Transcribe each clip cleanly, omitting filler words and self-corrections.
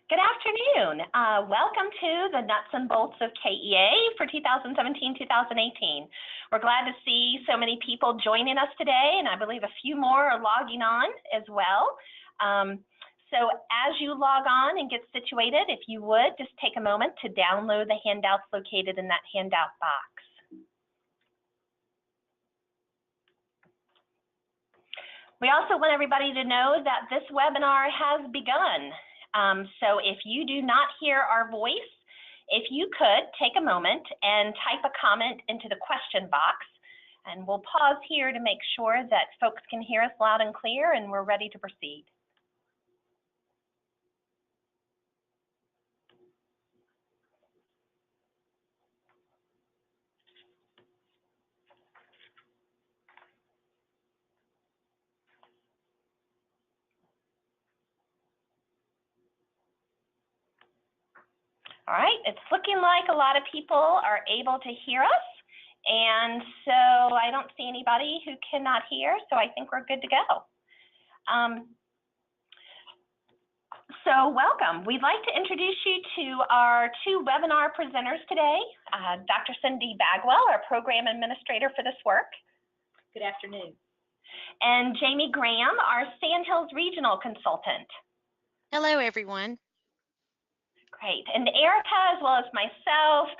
Good afternoon. Welcome to the nuts and bolts of KEA for 2017-2018. We're glad to see so many people joining us today, and I believe a few more are logging on as well. So as you log on and get situated, if you would, just take a moment to download the handouts located in that handout box. We also want everybody to know that this webinar has begun. So if you do not hear our voice, if you could take a moment and type a comment into the question box, and we'll pause here to make sure that folks can hear us loud and clear and we're ready to proceed. All right, it's looking like a lot of people are able to hear us, and so I don't see anybody who cannot hear, so I think we're good to go. So welcome. We'd like to introduce you to our two webinar presenters today, Dr. Cindy Bagwell, our program administrator for this work. Good afternoon. And Jamie Graham, our Sandhills regional consultant. Hello, everyone. Great. And Erica, as well as myself,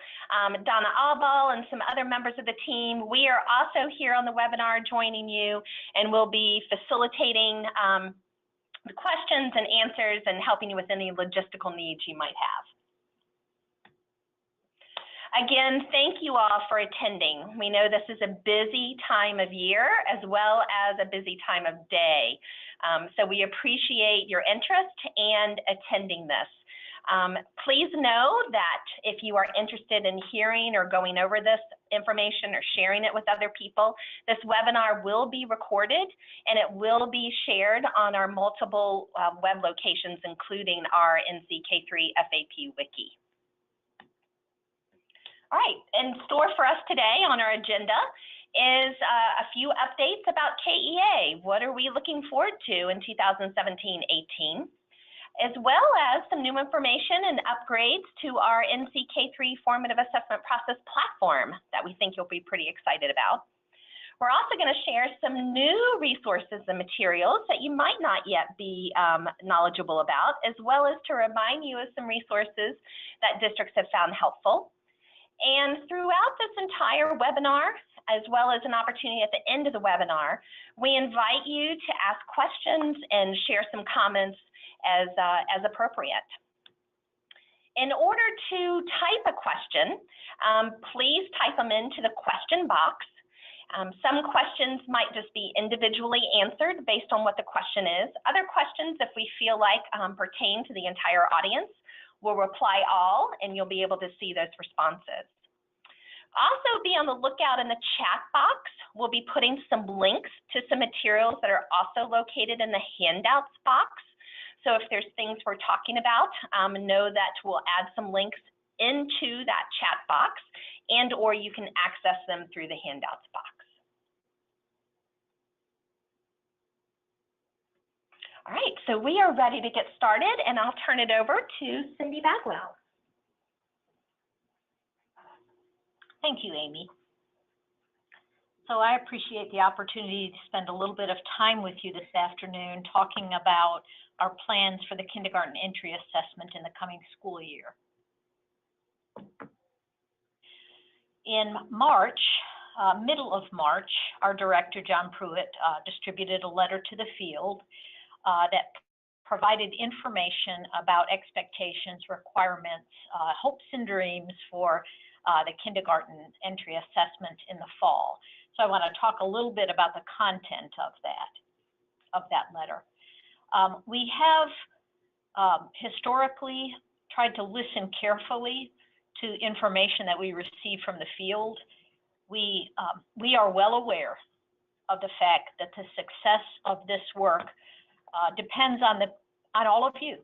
Donna Albal, and some other members of the team, we are also here on the webinar joining you, and we'll be facilitating the questions and answers and helping you with any logistical needs you might have. Again, thank you all for attending. We know this is a busy time of year as well as a busy time of day. So we appreciate your interest and attending this. Please know that if you are interested in hearing or going over this information or sharing it with other people, this webinar will be recorded and it will be shared on our multiple web locations, including our NC KEA FAP Wiki. All right, in store for us today on our agenda is a few updates about KEA. What are we looking forward to in 2017-18? As well as some new information and upgrades to our NC KEA formative assessment process platform that we think you'll be pretty excited about. We're also going to share some new resources and materials that you might not yet be knowledgeable about, as well as to remind you of some resources that districts have found helpful. And throughout this entire webinar, as well as an opportunity at the end of the webinar, we invite you to ask questions and share some comments as appropriate. In order to type a question, please type them into the question box. Some questions might just be individually answered based on what the question is. Other questions, if we feel like pertain to the entire audience, we'll reply all, and you'll be able to see those responses. Also be on the lookout in the chat box. We'll be putting some links to some materials that are also located in the handouts box. So if there's things we're talking about, know that we'll add some links into that chat box, and or you can access them through the handouts box. All right, so we are ready to get started, and I'll turn it over to Cindy Bagwell. Thank you, Amy. So I appreciate the opportunity to spend a little bit of time with you this afternoon talking about our plans for the kindergarten entry assessment in the coming school year. In March, middle of March, our director, John Pruitt, distributed a letter to the field that provided information about expectations, requirements, hopes and dreams for the kindergarten entry assessment in the fall. So I want to talk a little bit about the content of that letter. We have historically tried to listen carefully to information that we receive from the field. We are well aware of the fact that the success of this work depends on all of you,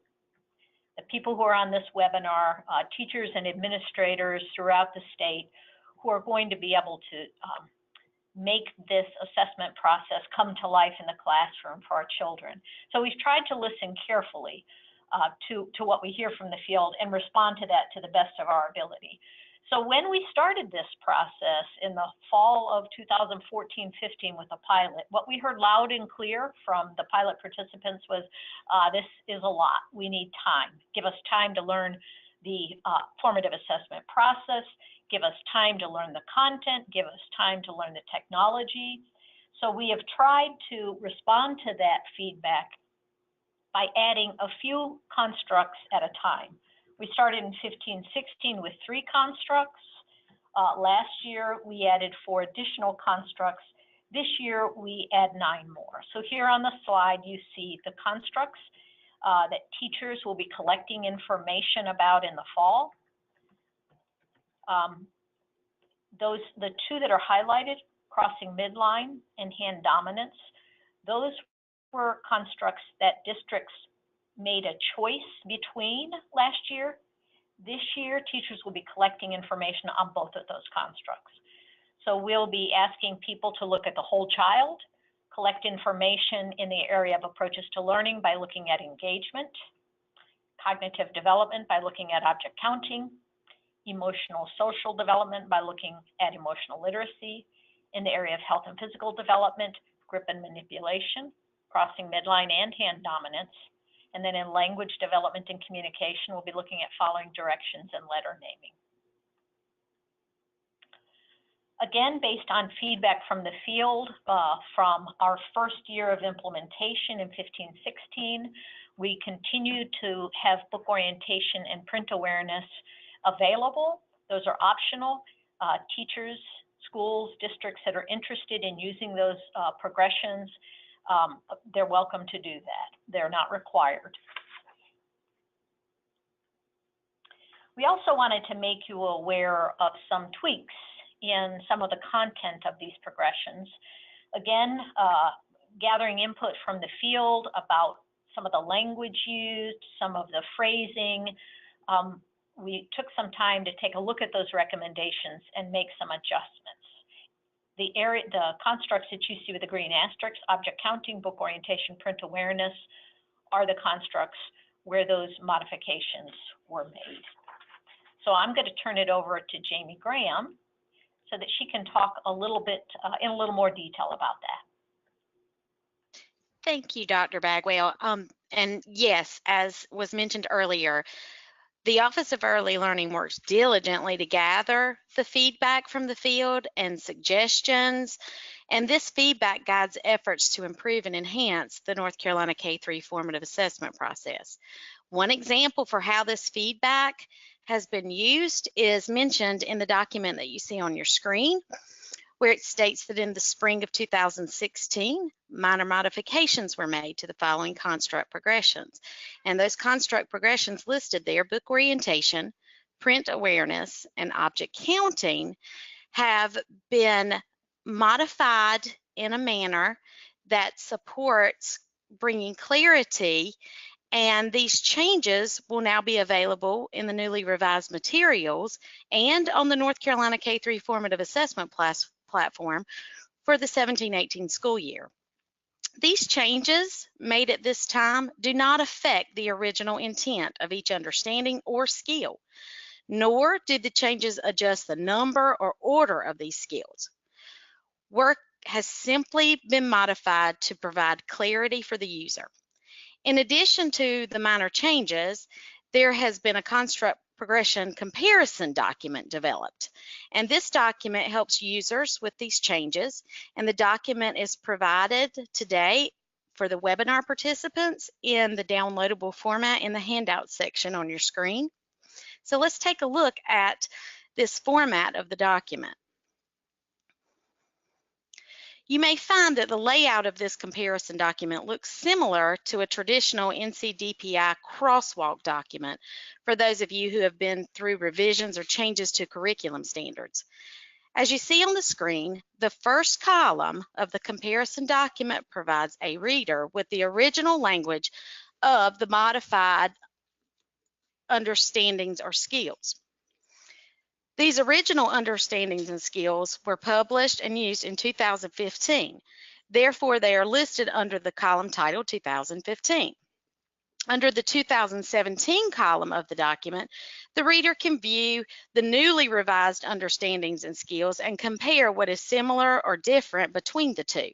the people who are on this webinar, teachers and administrators throughout the state who are going to be able to make this assessment process come to life in the classroom for our children. So we've tried to listen carefully to what we hear from the field and respond to that to the best of our ability. So when we started this process in the fall of 2014-15 with the pilot, what we heard loud and clear from the pilot participants was, this is a lot. We need time. Give us time to learn the formative assessment process. Give us time to learn the content. Give us time to learn the technology. So we have tried to respond to that feedback by adding a few constructs at a time. We started in 15-16 with 3 constructs. Last year, we added 4 additional constructs. This year, we add 9 more. So here on the slide, you see the constructs that teachers will be collecting information about in the fall. The 2 that are highlighted, crossing midline and hand dominance, those were constructs that districts made a choice between last year. This year, teachers will be collecting information on both of those constructs. So we'll be asking people to look at the whole child, collect information in the area of approaches to learning by looking at engagement, cognitive development by looking at object counting, emotional social development by looking at emotional literacy, in the area of health and physical development, grip and manipulation, crossing midline and hand dominance. And then in language development and communication, we'll be looking at following directions and letter naming. Again, based on feedback from the field, from our first year of implementation in 15-16, we continue to have book orientation and print awareness available. Those are optional. Teachers, schools, districts that are interested in using those progressions, they're welcome to do that. They're not required. We also wanted to make you aware of some tweaks in some of the content of these progressions. Again, gathering input from the field about some of the language used, some of the phrasing. We took some time to take a look at those recommendations and make some adjustments. The constructs that you see with the green asterisks, object counting, book orientation, print awareness, are the constructs where those modifications were made. So I'm going to turn it over to Jamie Graham so that she can talk a little bit in a little more detail about that. Thank you, Dr. Bagwell. And yes, as was mentioned earlier, the Office of Early Learning works diligently to gather the feedback from the field and suggestions, and this feedback guides efforts to improve and enhance the North Carolina K-3 formative assessment process. One example for how this feedback has been used is mentioned in the document that you see on your screen, where it states that in the spring of 2016, minor modifications were made to the following construct progressions. And those construct progressions listed there, book orientation, print awareness, and object counting, have been modified in a manner that supports bringing clarity, and these changes will now be available in the newly revised materials and on the North Carolina K-3 formative assessment platform for the 17-18 school year. These changes made at this time do not affect the original intent of each understanding or skill, nor did the changes adjust the number or order of these skills. Work has simply been modified to provide clarity for the user. In addition to the minor changes, there has been a construct progression comparison document developed. And this document helps users with these changes, and the document is provided today for the webinar participants in the downloadable format in the handout section on your screen. So let's take a look at this format of the document. You may find that the layout of this comparison document looks similar to a traditional NC KEA crosswalk document for those of you who have been through revisions or changes to curriculum standards. As you see on the screen, the first column of the comparison document provides a reader with the original language of the modified understandings or skills. These original understandings and skills were published and used in 2015. Therefore, they are listed under the column titled 2015. Under the 2017 column of the document, the reader can view the newly revised understandings and skills and compare what is similar or different between the two.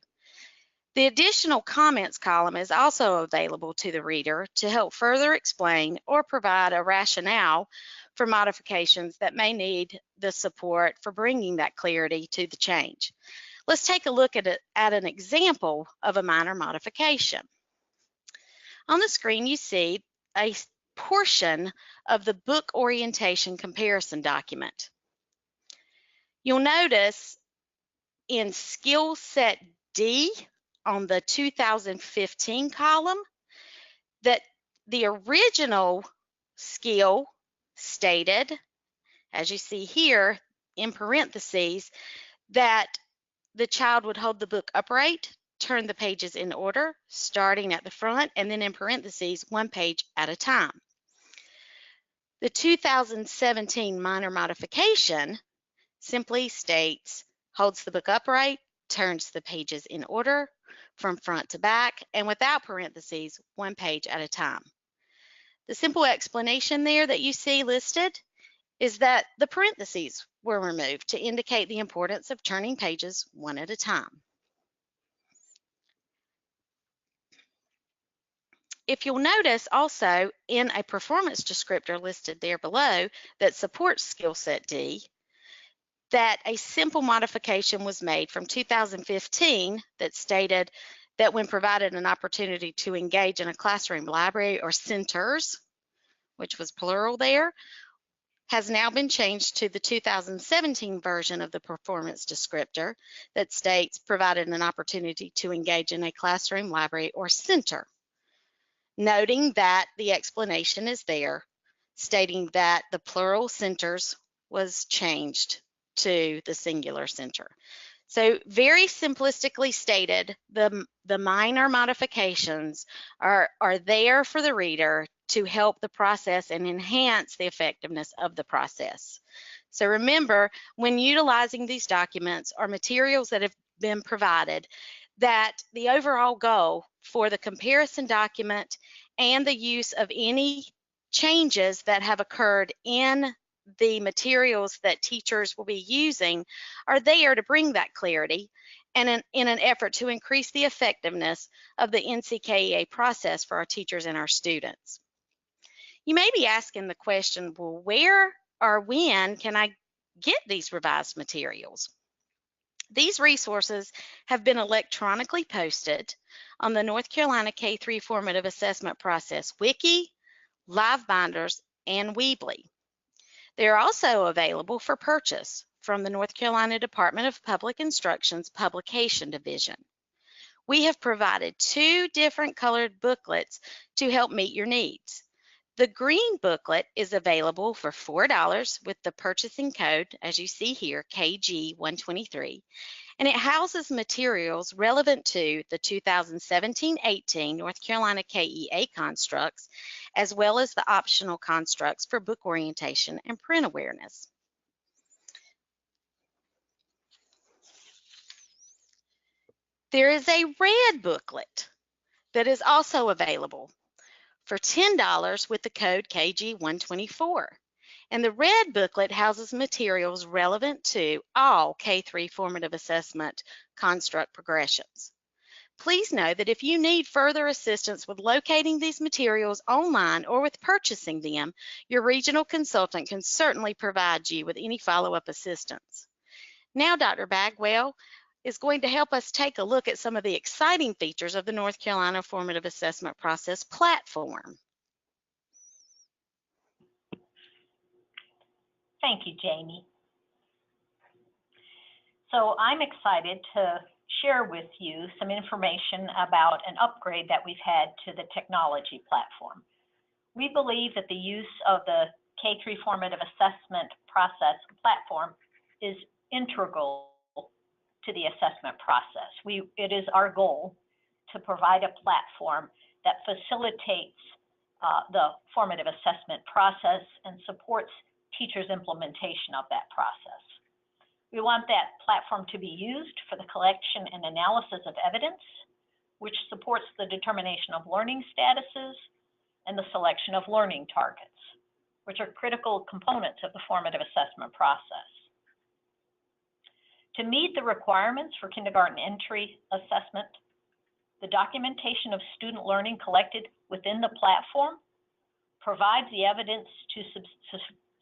The additional comments column is also available to the reader to help further explain or provide a rationale for modifications that may need the support for bringing that clarity to the change. Let's take a look at an example of a minor modification. On the screen, you see a portion of the book orientation comparison document. You'll notice in skill set D on the 2015 column that the original skill stated, as you see here in parentheses, that the child would hold the book upright, turn the pages in order, starting at the front, and then in parentheses, one page at a time. The 2017 minor modification simply states, holds the book upright, turns the pages in order from front to back, and without parentheses, one page at a time. The simple explanation there that you see listed is that the parentheses were removed to indicate the importance of turning pages one at a time. If you'll notice also in a performance descriptor listed there below that supports skill set D, that a simple modification was made from 2015 that stated that when provided an opportunity to engage in a classroom library or centers, which was plural there, has now been changed to the 2017 version of the performance descriptor that states provided an opportunity to engage in a classroom, library, or center. Noting that the explanation is there, stating that the plural centers was changed to the singular center. So very simplistically stated, the minor modifications are there for the reader to help the process and enhance the effectiveness of the process. So remember, when utilizing these documents or materials that have been provided, that the overall goal for the comparison document and the use of any changes that have occurred in the materials that teachers will be using are there to bring that clarity and in an effort to increase the effectiveness of the NC KEA process for our teachers and our students. You may be asking the question, well, where or when can I get these revised materials? These resources have been electronically posted on the North Carolina K-3 Formative Assessment Process Wiki, Live Binders, and Weebly. They are also available for purchase from the North Carolina Department of Public Instruction's Publication Division. We have provided 2 different colored booklets to help meet your needs. The green booklet is available for $4 with the purchasing code, as you see here, KG123, and it houses materials relevant to the 2017-18 North Carolina KEA constructs, as well as the optional constructs for book orientation and print awareness. There is a red booklet that is also available for $10 with the code KG124. And the red booklet houses materials relevant to all K-3 formative assessment construct progressions. Please know that if you need further assistance with locating these materials online or with purchasing them, your regional consultant can certainly provide you with any follow-up assistance. Now, Dr. Bagwell is going to help us take a look at some of the exciting features of the North Carolina Formative Assessment Process platform. Thank you, Jamie. So I'm excited to share with you some information about an upgrade that we've had to the technology platform. We believe that the use of the K-3 formative assessment process platform is integral to the assessment process. It is our goal to provide a platform that facilitates the formative assessment process and supports teachers' implementation of that process. We want that platform to be used for the collection and analysis of evidence, which supports the determination of learning statuses, and the selection of learning targets, which are critical components of the formative assessment process. To meet the requirements for kindergarten entry assessment, the documentation of student learning collected within the platform provides the evidence to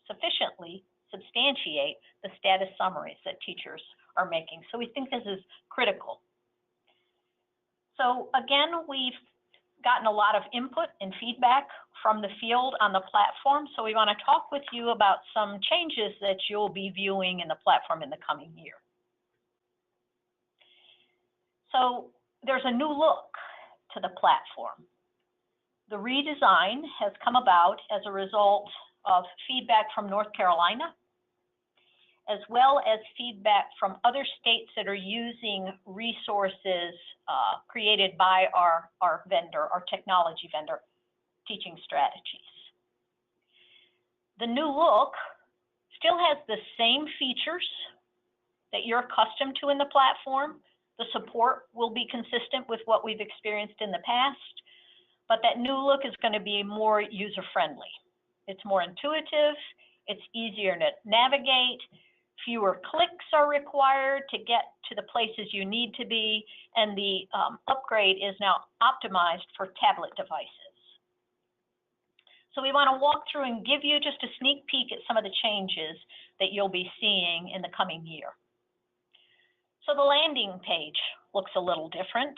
sufficiently substantiate the status summaries that teachers are making. So we think this is critical. So again, we've gotten a lot of input and feedback from the field on the platform. So we want to talk with you about some changes that you'll be viewing in the platform in the coming year. So there's a new look to the platform. The redesign has come about as a result of feedback from North Carolina, as well as feedback from other states that are using resources created by our vendor, our technology vendor, Teaching Strategies. The new look still has the same features that you're accustomed to in the platform. The support will be consistent with what we've experienced in the past, but that new look is going to be more user-friendly. It's more intuitive, it's easier to navigate, fewer clicks are required to get to the places you need to be, and the upgrade is now optimized for tablet devices. So we want to walk through and give you just a sneak peek at some of the changes that you'll be seeing in the coming year. So the landing page looks a little different.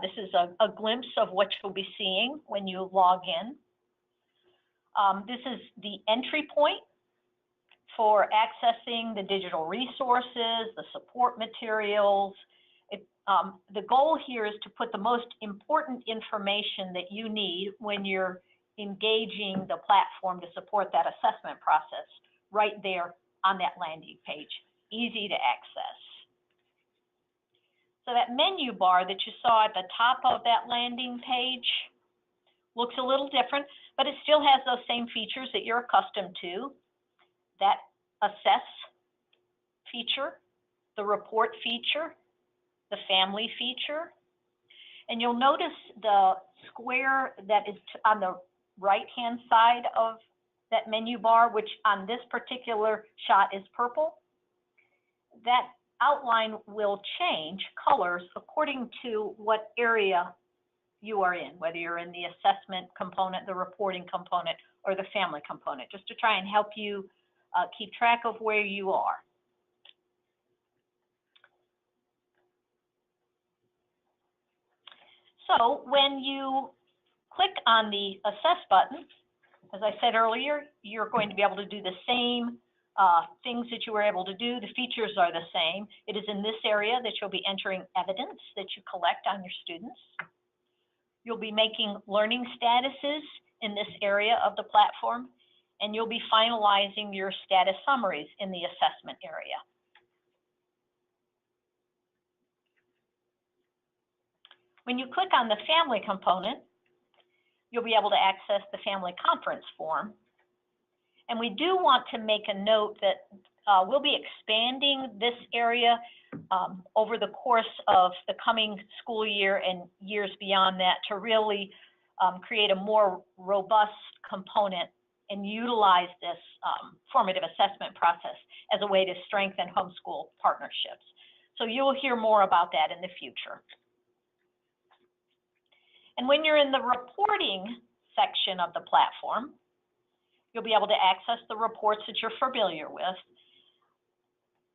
This is a glimpse of what you'll be seeing when you log in. This is the entry point for accessing the digital resources, the support materials. The goal here is to put the most important information that you need when you're engaging the platform to support that assessment process right there on that landing page, easy to access. So that menu bar that you saw at the top of that landing page looks a little different, but it still has those same features that you're accustomed to. That assess feature, the report feature, the family feature. And you'll notice the square that is on the right-hand side of that menu bar, which on this particular shot is purple. That outline will change colors according to what area you are in, whether you're in the assessment component, the reporting component, or the family component, just to try and help you keep track of where you are. So when you click on the Assess button, as I said earlier, you're going to be able to do the same things that you were able to do. The features are the same. It is in this area that you'll be entering evidence that you collect on your students. You'll be making learning statuses in this area of the platform, and you'll be finalizing your status summaries in the assessment area. When you click on the family component, you'll be able to access the family conference form. And we do want to make a note that we'll be expanding this area over the course of the coming school year and years beyond that to really create a more robust component and utilize this formative assessment process as a way to strengthen homeschool partnerships. So you'll hear more about that in the future. And when you're in the reporting section of the platform, you'll be able to access the reports that you're familiar with.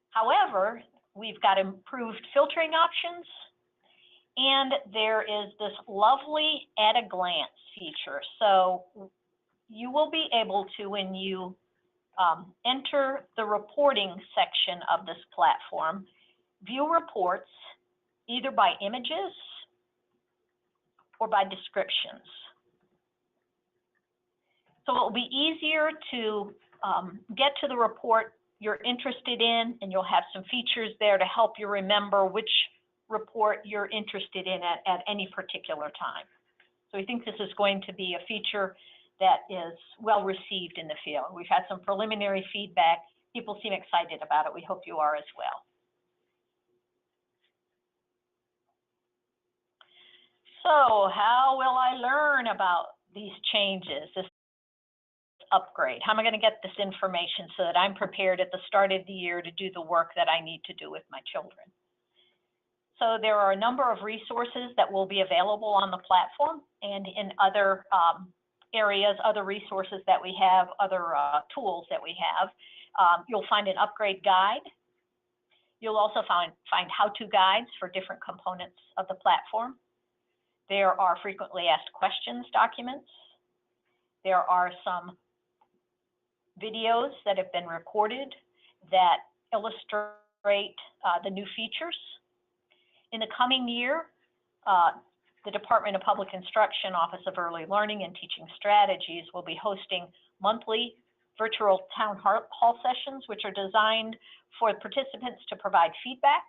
However, we've got improved filtering options, and there is this lovely at a glance feature. So you will be able to, when you enter the reporting section of this platform, view reports either by images or by descriptions. So it will be easier to get to the report you're interested in, and you'll have some features there to help you remember which report you're interested in at any particular time. So we think this is going to be a feature that is well received in the field. We've had some preliminary feedback. People seem excited about it. We hope you are as well. So how will I learn about these changes, this upgrade? How am I going to get this information so that I'm prepared at the start of the year to do the work that I need to do with my children? So there are a number of resources that will be available on the platform and in other areas, other resources that we have, other tools that we have. You'll find an upgrade guide. You'll also find how-to guides for different components of the platform. There are frequently asked questions documents. There are some videos that have been recorded that illustrate the new features. In the coming year, the Department of Public Instruction Office of Early Learning and Teaching Strategies will be hosting monthly virtual town hall sessions, which are designed for participants to provide feedback,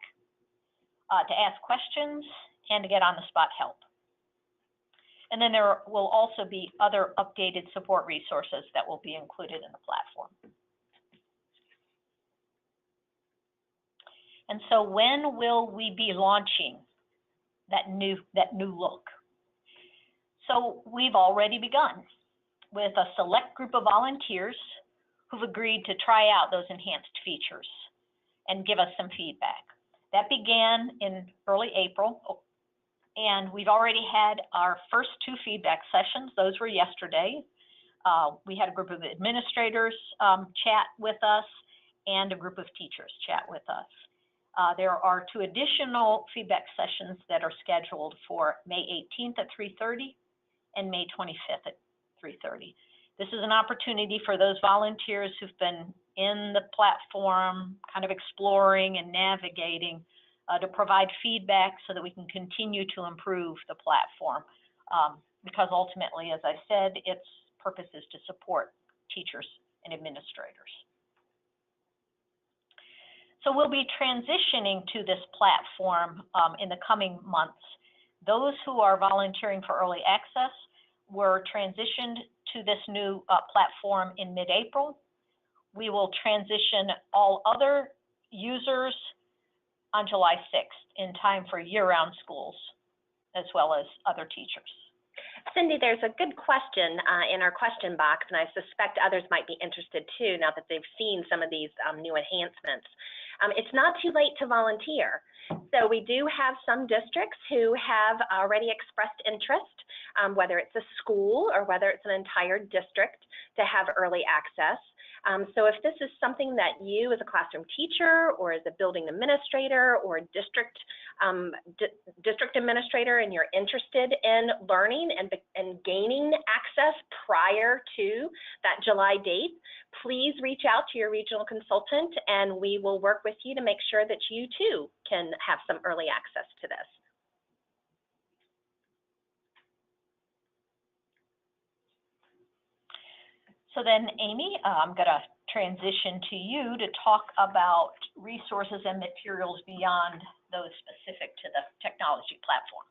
to ask questions, and to get on-the-spot help. And then there will also be other updated support resources that will be included in the platform. And so when will we be launching that new look? So we've already begun with a select group of volunteers who've agreed to try out those enhanced features and give us some feedback. That began in early April, and we've already had our first 2 feedback sessions. Those were yesterday. We had a group of administrators chat with us and a group of teachers chat with us. There are 2 additional feedback sessions that are scheduled for May 18th at 3:30 and May 25th at 3:30. This is an opportunity for those volunteers who've been in the platform, kind of exploring and navigating, to provide feedback so that we can continue to improve the platform. Because ultimately, as I said, its purpose is to support teachers and administrators. So we'll be transitioning to this platform in the coming months. Those who are volunteering for early access were transitioned to this new platform in mid-April. We will transition all other users on July 6th in time for year-round schools, as well as other teachers. Cindy, there's a good question in our question box, and I suspect others might be interested too now that they've seen some of these new enhancements. It's not too late to volunteer. So we do have some districts who have already expressed interest, whether it's a school or whether it's an entire district, to have early access. So if this is something that you as a classroom teacher or as a building administrator or district administrator and you're interested in learning and gaining access prior to that July date, please reach out to your regional consultant and we will work with you to make sure that you too can have some early access to this. So then, Amy, I'm going to transition to you to talk about resources and materials beyond those specific to the technology platform.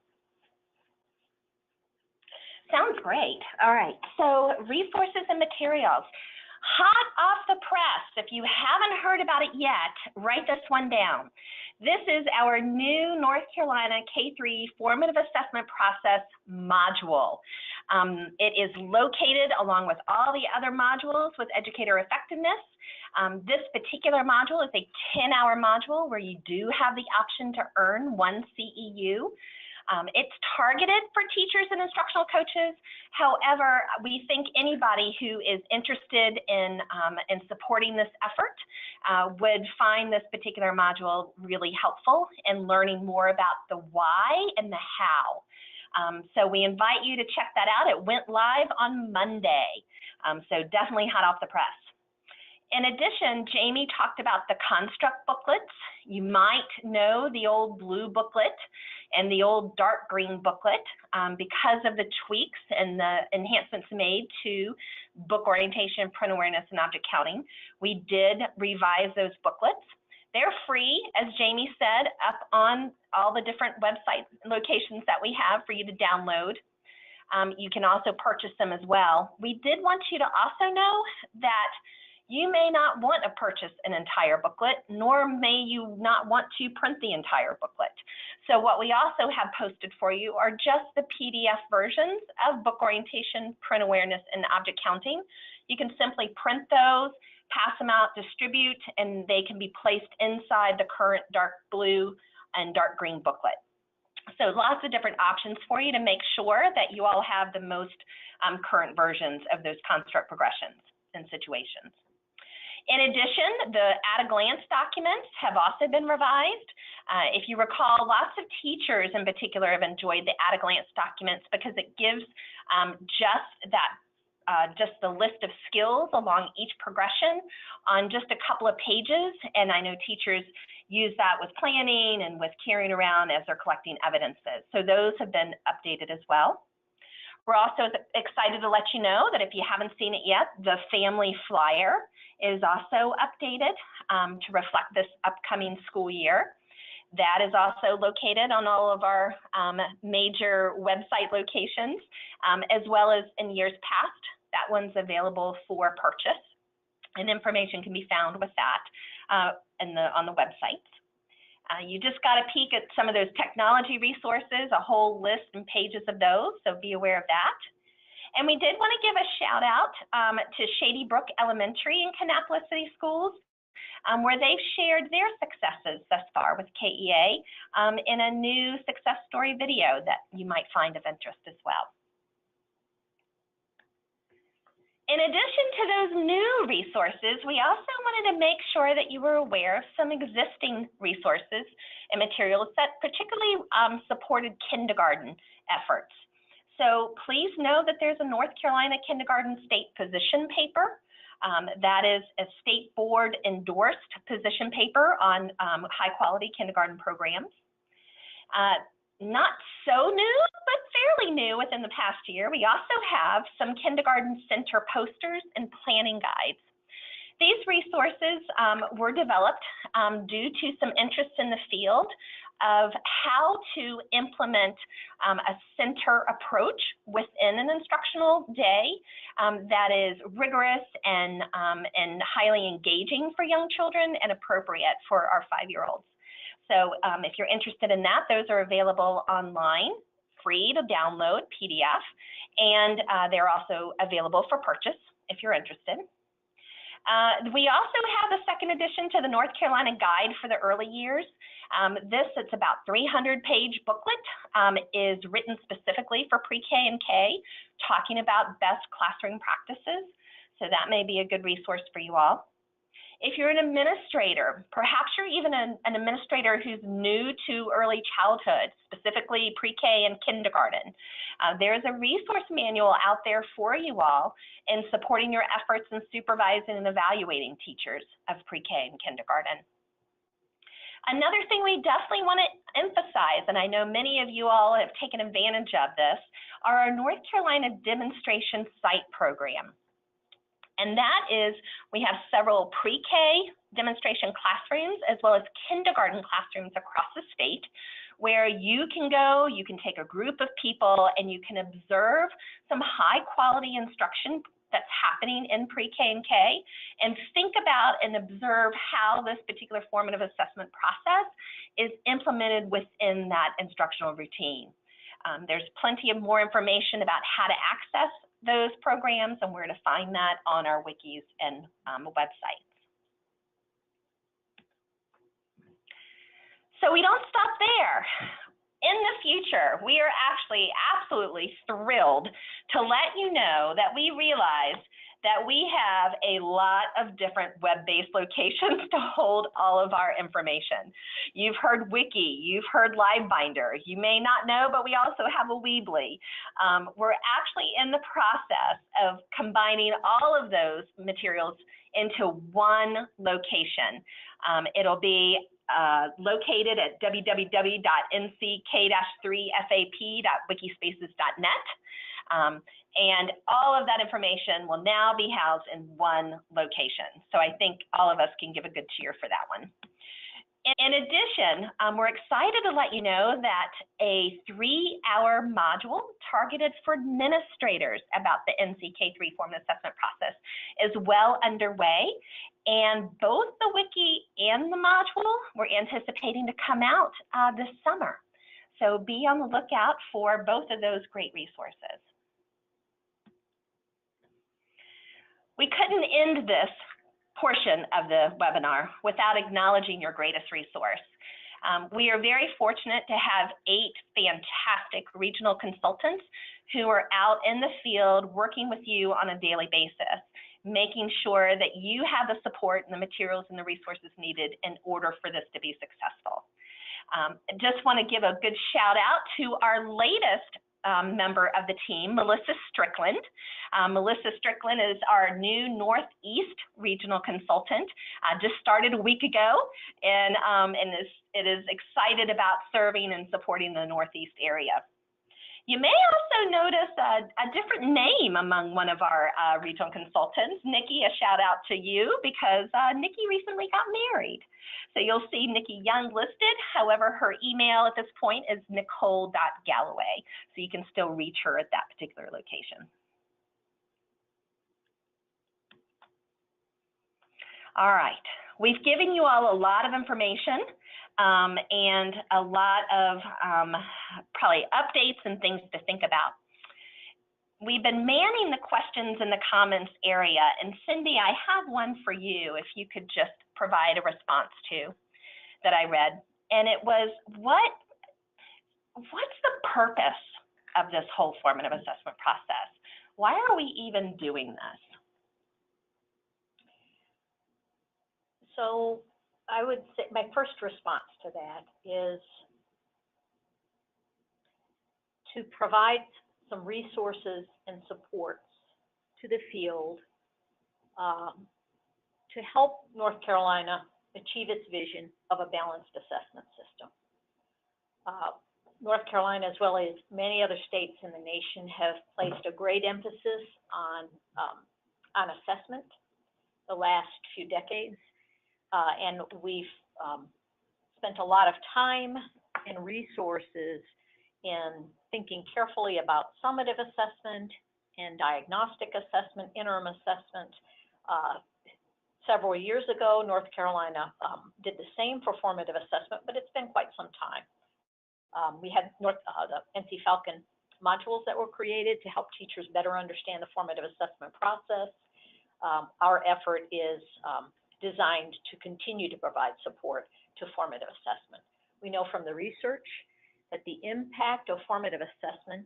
Sounds great. All right, so resources and materials. Hot off the press, if you haven't heard about it yet, write this one down. This is our new North Carolina K-3 formative assessment process module. It is located along with all the other modules with educator effectiveness. This particular module is a 10-hour module where you do have the option to earn 1 CEU. It's targeted for teachers and instructional coaches. However, we think anybody who is interested in supporting this effort would find this particular module really helpful in learning more about the why and the how. So we invite you to check that out. It went live on Monday, so definitely hot off the press. In addition, Jamie talked about the construct booklets. You might know the old blue booklet and the old dark green booklet. Because of the tweaks and the enhancements made to book orientation, print awareness, and object counting, we did revise those booklets. They're free, as Jamie said, up on all the different website locations that we have for you to download. You can also purchase them as well. We did want you to also know that You may not want to purchase an entire booklet, nor may you not want to print the entire booklet. So what we also have posted for you are just the PDF versions of book orientation, print awareness, and object counting. You can simply print those, pass them out, distribute, and they can be placed inside the current dark blue and dark green booklet. So lots of different options for you to make sure that you all have the most current versions of those construct progressions and situations. In addition, the at-a-glance documents have also been revised. If you recall, lots of teachers in particular have enjoyed the at-a-glance documents because it gives just the list of skills along each progression on just a couple of pages. And I know teachers use that with planning and with carrying around as they're collecting evidences. So those have been updated as well. We're also excited to let you know that if you haven't seen it yet, the family flyer is also updated to reflect this upcoming school year. That is also located on all of our major website locations, as well as in years past. That one's available for purchase, and information can be found with that on the website. You just got a peek at some of those technology resources, a whole list and pages of those, so be aware of that. And we did want to give a shout out to Shady Brook Elementary in Kannapolis City Schools, where they've shared their successes thus far with KEA in a new success story video that you might find of interest as well. In addition to those new resources, we also wanted to make sure that you were aware of some existing resources and materials that particularly supported kindergarten efforts. So please know that there's a North Carolina Kindergarten State Position Paper. That is a state board endorsed position paper on high quality kindergarten programs. Not so new, but fairly new within the past year, we also have some kindergarten center posters and planning guides. These resources were developed due to some interest in the field of how to implement a center approach within an instructional day that is rigorous and highly engaging for young children and appropriate for our 5-year-olds. So if you're interested in that, those are available online, free to download PDF, and they're also available for purchase if you're interested. We also have a second edition to the North Carolina Guide for the Early Years. It's about 300-page booklet, is written specifically for pre-K and K, talking about best classroom practices. So that may be a good resource for you all. If you're an administrator, perhaps you're even an administrator who's new to early childhood, specifically pre-K and kindergarten, there's a resource manual out there for you all in supporting your efforts in supervising and evaluating teachers of pre-K and kindergarten. Another thing we definitely want to emphasize, and I know many of you all have taken advantage of this, are our North Carolina Demonstration Site Program. And that is, we have several pre-K demonstration classrooms as well as kindergarten classrooms across the state where you can go, you can take a group of people, and you can observe some high quality instruction that's happening in pre-K and K, and think about and observe how this particular formative assessment process is implemented within that instructional routine. There's plenty of more information about how to access those programs and where to find that on our wikis and websites. So we don't stop there. In the future, we are actually absolutely thrilled to let you know that we realize that we have a lot of different web-based locations to hold all of our information. You've heard Wiki, you've heard LiveBinder. You may not know, but we also have a Weebly. We're actually in the process of combining all of those materials into one location. It'll be located at www.nck-3fap.wikispaces.net. And all of that information will now be housed in one location. So I think all of us can give a good cheer for that one. In addition, we're excited to let you know that a 3-hour module targeted for administrators about the NC K3 formative assessment process is well underway. And both the wiki and the module we're anticipating to come out this summer. So be on the lookout for both of those great resources. We couldn't end this portion of the webinar without acknowledging your greatest resource. We are very fortunate to have 8 fantastic regional consultants who are out in the field working with you on a daily basis, making sure that you have the support and the materials and the resources needed in order for this to be successful. I just want to give a good shout out to our latest member of the team, Melissa Strickland. Melissa Strickland is our new Northeast regional consultant. Just started a week ago and is excited about serving and supporting the Northeast area. You may also notice a different name among one of our regional consultants. Nikki, a shout out to you because Nikki recently got married. So you'll see Nikki Young listed. However, her email at this point is nicole.galloway. So you can still reach her at that particular location. All right, we've given you all a lot of information and a lot of probably updates and things to think about. We've been manning the questions in the comments area, and Cindy, I have one for you if you could just provide a response to that I read. And it was, what's the purpose of this whole formative assessment process? Why are we even doing this? So I would say my first response to that is to provide some resources and supports to the field to help North Carolina achieve its vision of a balanced assessment system. North Carolina, as well as many other states in the nation, have placed a great emphasis on assessment the last few decades. And we've spent a lot of time and resources in thinking carefully about summative assessment and diagnostic assessment, interim assessment. Several years ago, North Carolina did the same for formative assessment, but it's been quite some time. We had the NC Falcon modules that were created to help teachers better understand the formative assessment process. Our effort is designed to continue to provide support to formative assessment. We know from the research that the impact of formative assessment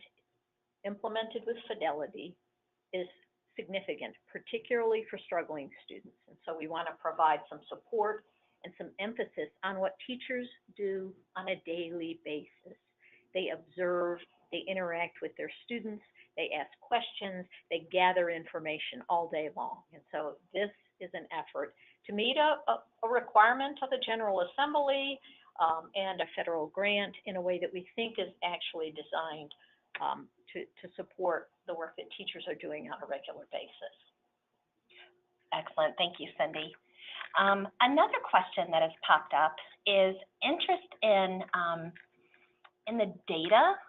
implemented with fidelity is significant, particularly for struggling students. And so we want to provide some support and some emphasis on what teachers do on a daily basis. They observe, they interact with their students, they ask questions, they gather information all day long. And so this is an effort to meet a requirement of the General Assembly and a federal grant in a way that we think is actually designed to support the work that teachers are doing on a regular basis. Excellent, thank you, Cindy. Another question that has popped up is interest in the data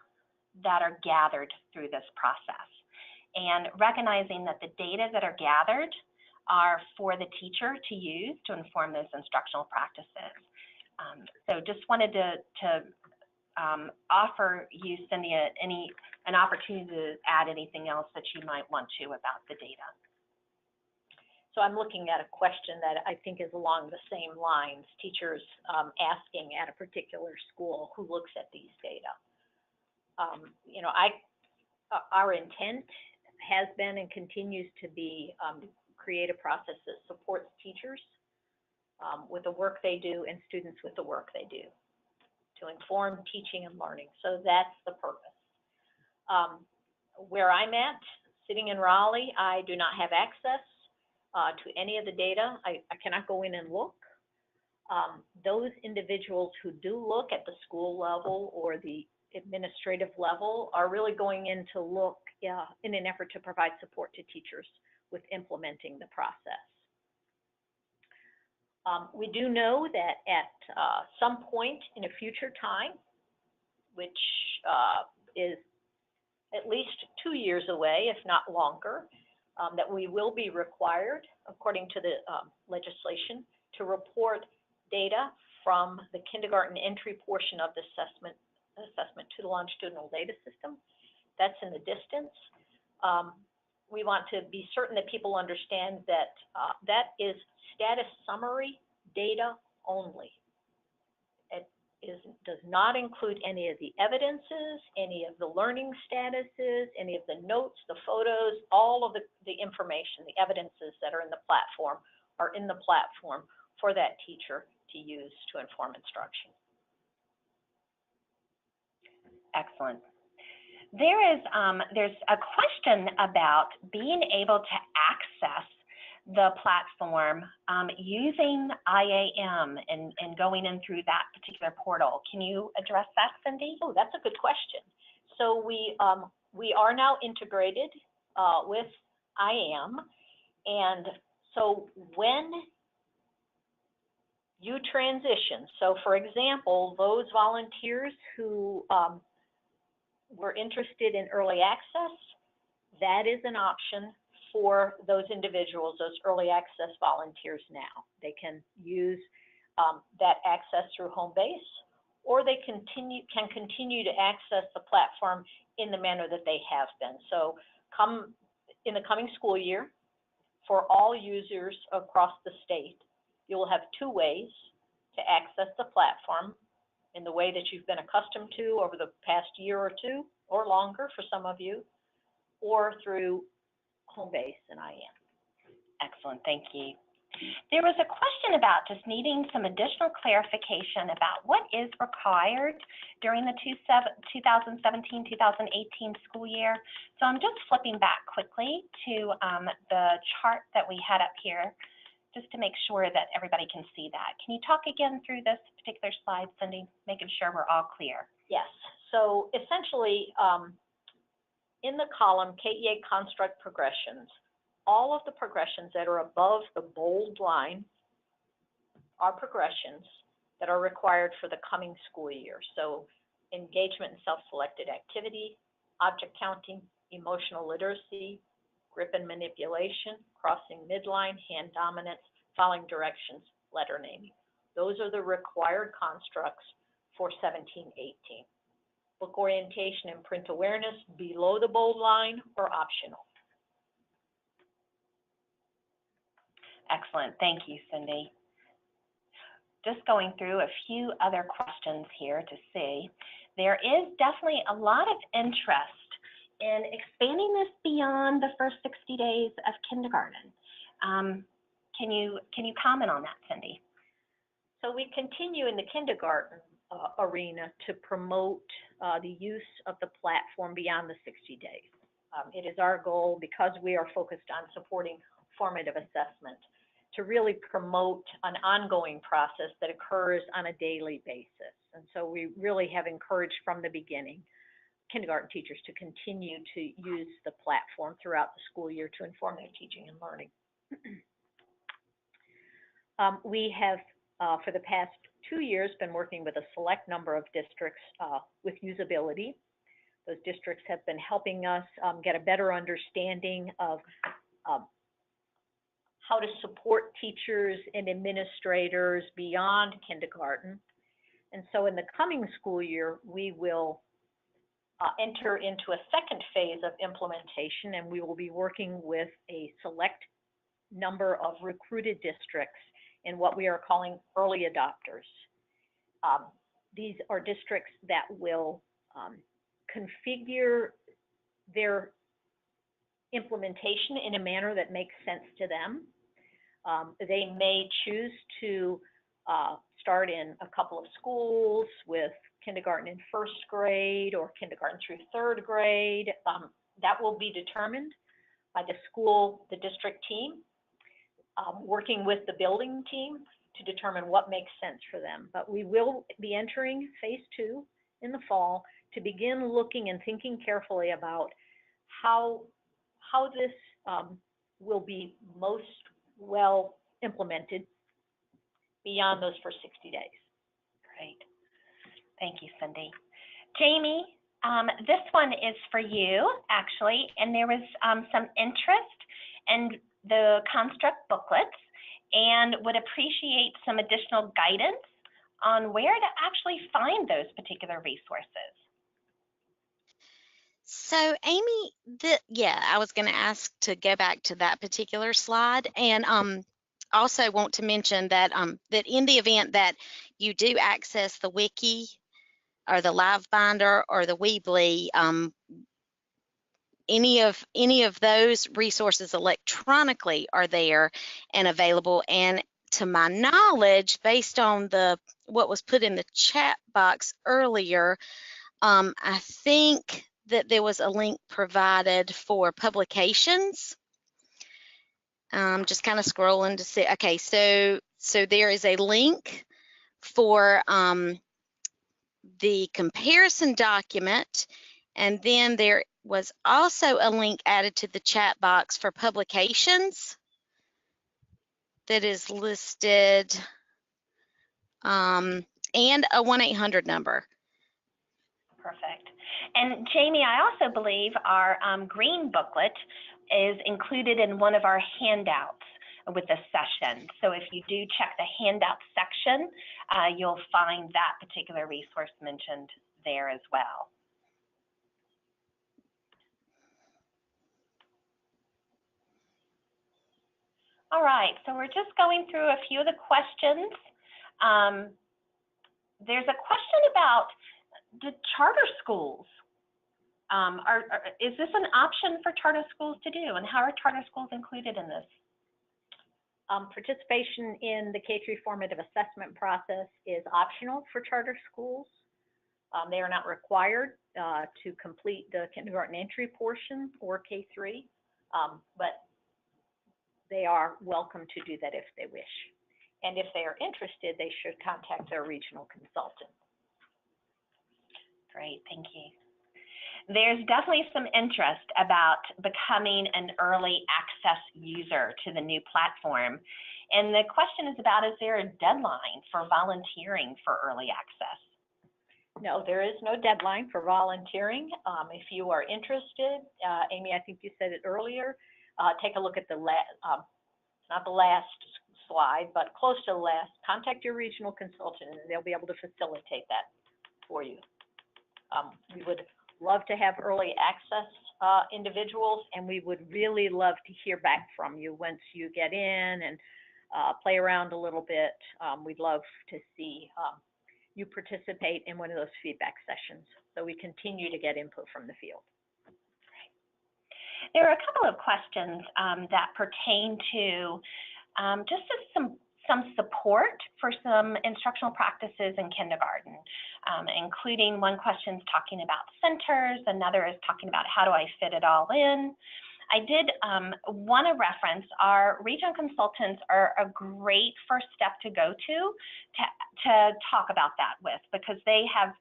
that are gathered through this process, and recognizing that the data that are gathered are for the teacher to use to inform those instructional practices. So just wanted to offer you, Cindy, an opportunity to add anything else that you might want to about the data. So I'm looking at a question that I think is along the same lines, teachers asking at a particular school who looks at these data. You know, our intent has been and continues to be create a process that supports teachers with the work they do and students with the work they do to inform teaching and learning. So that's the purpose. Where I'm at, sitting in Raleigh, I do not have access to any of the data. I cannot go in and look. Those individuals who do look at the school level or the administrative level are really going in to look in an effort to provide support to teachers with implementing the process. We do know that at some point in a future time, which is at least 2 years away, if not longer, that we will be required, according to the legislation, to report data from the kindergarten entry portion of the assessment to the longitudinal data system. That's in the distance. We want to be certain that people understand that that is status summary data only. It does not include any of the evidences, any of the learning statuses, any of the notes, the photos, all of the information, the evidences that are in the platform are in the platform for that teacher to use to inform instruction. Excellent. There's a question about being able to access the platform using IAM and going in through that particular portal. Can you address that, Cindy? Oh, that's a good question. So we are now integrated with IAM, and so when you transition, so for example, those volunteers who were interested in early access, that is an option for those individuals, those early access volunteers now. They can use that access through home base, or they can continue to access the platform in the manner that they have been. So in the coming school year, for all users across the state, you will have 2 ways to access the platform in the way that you've been accustomed to over the past year or 2 or longer for some of you, or through home base and IAM. Excellent, thank you. There was a question about just needing some additional clarification about what is required during the 2017-2018 school year. So I'm just flipping back quickly to the chart that we had up here, just to make sure that everybody can see that. Can you talk again through this particular slide, Cindy, making sure we're all clear? Yes, so essentially, in the column KEA construct progressions, all of the progressions that are above the bold line are progressions that are required for the coming school year. So engagement and self-selected activity, object counting, emotional literacy, grip and manipulation, crossing midline, hand dominance, following directions, letter naming. Those are the required constructs for 17-18. Book orientation and print awareness below the bold line are optional. Excellent, thank you, Cindy. Just going through a few other questions here to see. There is definitely a lot of interest in expanding this beyond the first 60 days of kindergarten. Can you comment on that, Cindy? So we continue in the kindergarten arena to promote the use of the platform beyond the 60 days. It is our goal, because we are focused on supporting formative assessment, to really promote an ongoing process that occurs on a daily basis. And so we really have encouraged from the beginning kindergarten teachers to continue to use the platform throughout the school year to inform their teaching and learning. We have, for the past 2 years, been working with a select number of districts with usability. Those districts have been helping us get a better understanding of how to support teachers and administrators beyond kindergarten. And so in the coming school year, we will enter into a second phase of implementation, and we will be working with a select number of recruited districts in what we are calling early adopters. These are districts that will configure their implementation in a manner that makes sense to them. They may choose to start in a couple of schools with kindergarten in 1st grade or kindergarten through 3rd grade. That will be determined by the district team, working with the building team to determine what makes sense for them. But we will be entering phase 2 in the fall to begin looking and thinking carefully about how this will be most well implemented beyond those first 60 days. Great. Thank you, Cindy. Jamie, this one is for you, actually, and there was some interest in the construct booklets and would appreciate some additional guidance on where to actually find those particular resources. So Amy, yeah, I was going to ask to go back to that particular slide, and also want to mention that that in the event that you do access the wiki or the live binder or the Weebly, any of those resources electronically are there and available. And to my knowledge, based on what was put in the chat box earlier, I think that there was a link provided for publications. Just kind of scrolling to see. Okay, so there is a link for the comparison document, and then there was also a link added to the chat box for publications that is listed, and a 1-800 number. Perfect. And Jamie, I also believe our green booklet is included in one of our handouts with the session. So if you do check the handout section, you'll find that particular resource mentioned there as well. All right, so we're just going through a few of the questions. There's a question about the charter schools. Is this an option for charter schools to do, and how are charter schools included in this? Participation in the K-3 formative assessment process is optional for charter schools. They are not required to complete the kindergarten entry portion or K-3, but they are welcome to do that if they wish. And if they are interested, they should contact their regional consultant. Great, thank you. There's definitely some interest about becoming an early access user to the new platform. And the question is about, is there a deadline for volunteering for early access? No, there is no deadline for volunteering. If you are interested, Amy, I think you said it earlier, take a look at the not the last slide, but close to the last. Contact your regional consultant and they'll be able to facilitate that for you. We would love to have early access individuals, and we would really love to hear back from you once you get in and play around a little bit. We'd love to see you participate in one of those feedback sessions so we continue to get input from the field. There are a couple of questions that pertain to just some support for some instructional practices in kindergarten, including one question is talking about centers, another is talking about how do I fit it all in. I did want to reference our regional consultants are a great first step to go to talk about that with, because they have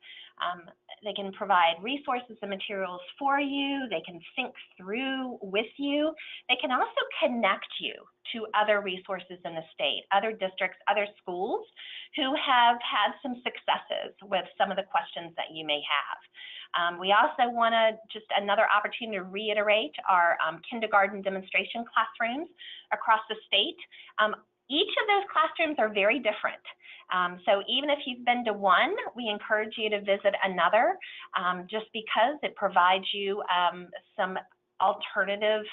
they can provide resources and materials for you. They can think through with you. They can also connect you to other resources in the state, other districts, other schools who have had some successes with some of the questions that you may have. We also want to just another opportunity to reiterate our kindergarten demonstration classrooms across the state. Each of those classrooms are very different. So even if you've been to one, we encourage you to visit another just because it provides you some alternative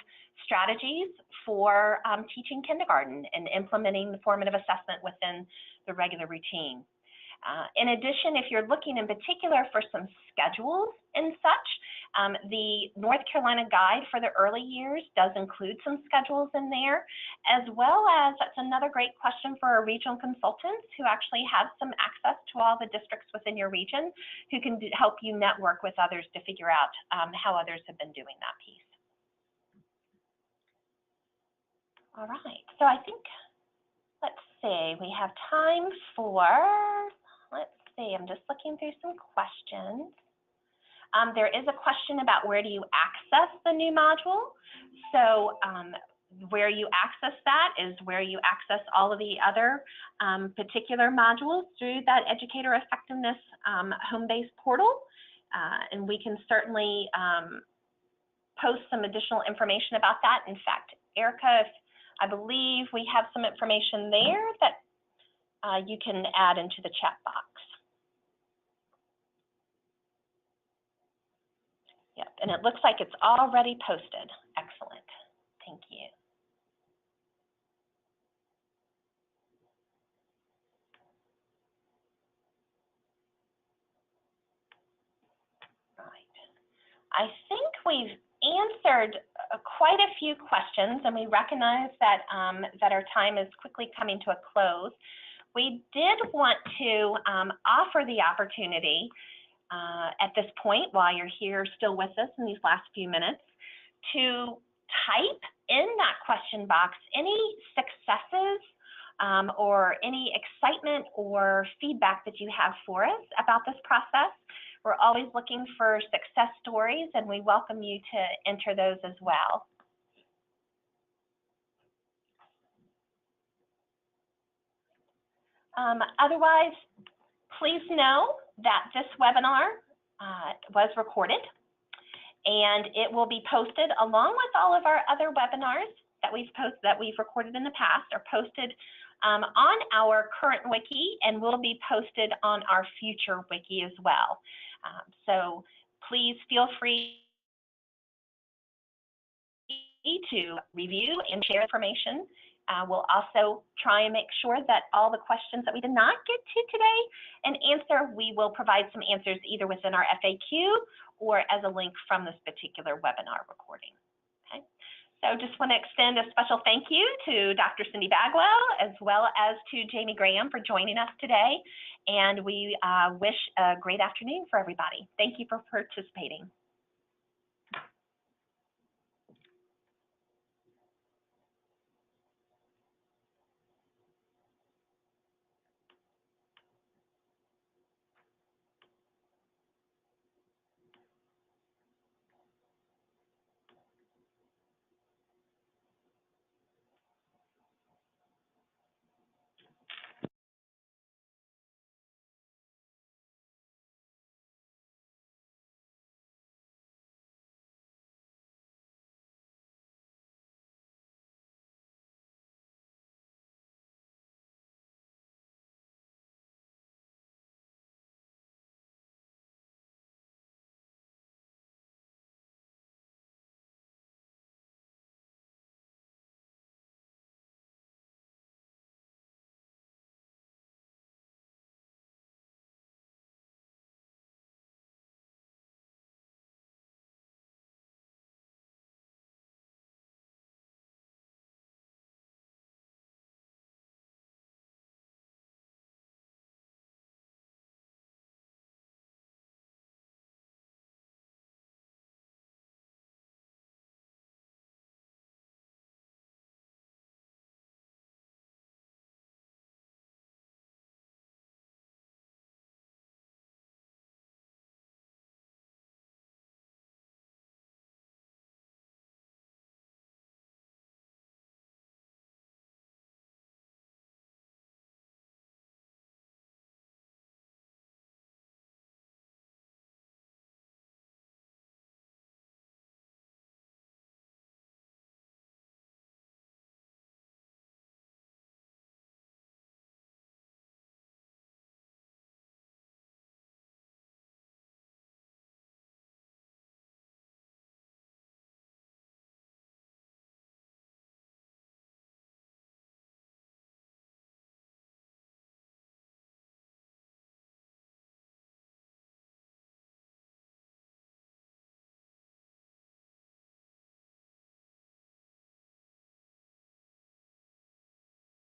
strategies for teaching kindergarten and implementing the formative assessment within the regular routine. In addition, if you're looking in particular for some schedules and such, the North Carolina Guide for the Early Years does include some schedules in there, as well as that's another great question for our regional consultants who actually have some access to all the districts within your region who can help you network with others to figure out how others have been doing that piece. All right, so I think, let's see, we have time for, let's see, I'm just looking through some questions. There is a question about where do you access the new module. So Where you access that is where you access all of the other particular modules through that Educator Effectiveness home-based portal. And we can certainly post some additional information about that. In fact, Erica, I believe we have some information there that you can add into the chat box. Yep, and it looks like it's already posted. Excellent. Thank you. Right. I think we've answered quite a few questions, and we recognize that that our time is quickly coming to a close. We did want to offer the opportunity at this point, while you're here still with us in these last few minutes, to type in that question box any successes or any excitement or feedback that you have for us about this process. We're always looking for success stories, and we welcome you to enter those as well. Otherwise, please know that this webinar was recorded, and it will be posted along with all of our other webinars that we've recorded in the past, are posted on our current wiki and will be posted on our future wiki as well. So please feel free to review and share information. We'll also try and make sure that all the questions that we did not get to today and answer, we will provide some answers either within our FAQ or as a link from this particular webinar recording. Okay. So just want to extend a special thank you to Dr. Cindy Bagwell as well as to Jamie Graham for joining us today. And we wish a great afternoon for everybody. Thank you for participating.